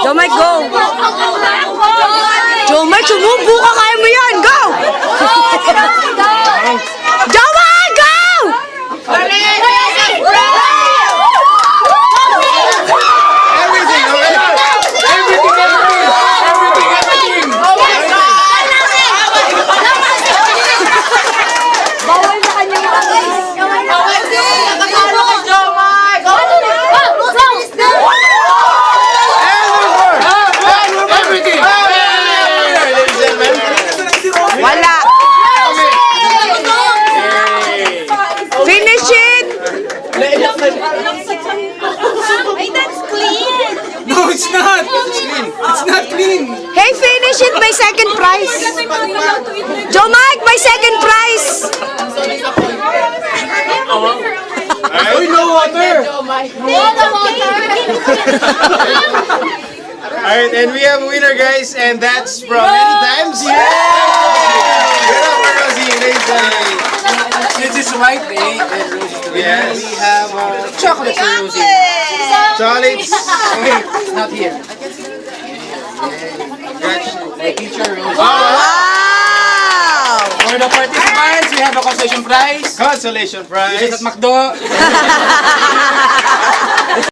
Joe Mike, go! Joe Mike, sumubo ka! Kaya mo yan! Go! Joe Mike, go! Wala. Finish it. Hey, that's clean. No, it's not. It's not clean. Hey, finish it. May second prize. Joe Mike, may second prize. Uy, no water. Alright, and we have a winner, guys, and that's from Anytimes. Yeah! Get up for Rosie, ladies and gentlemen. This is white, eh? And rose is the winner. Yes. We have chocolate for Rosie. Chocolates. It's not here. My teacher, Rosie. Wow. For the participants, we have a consolation prize. Consolation prize. At McDo.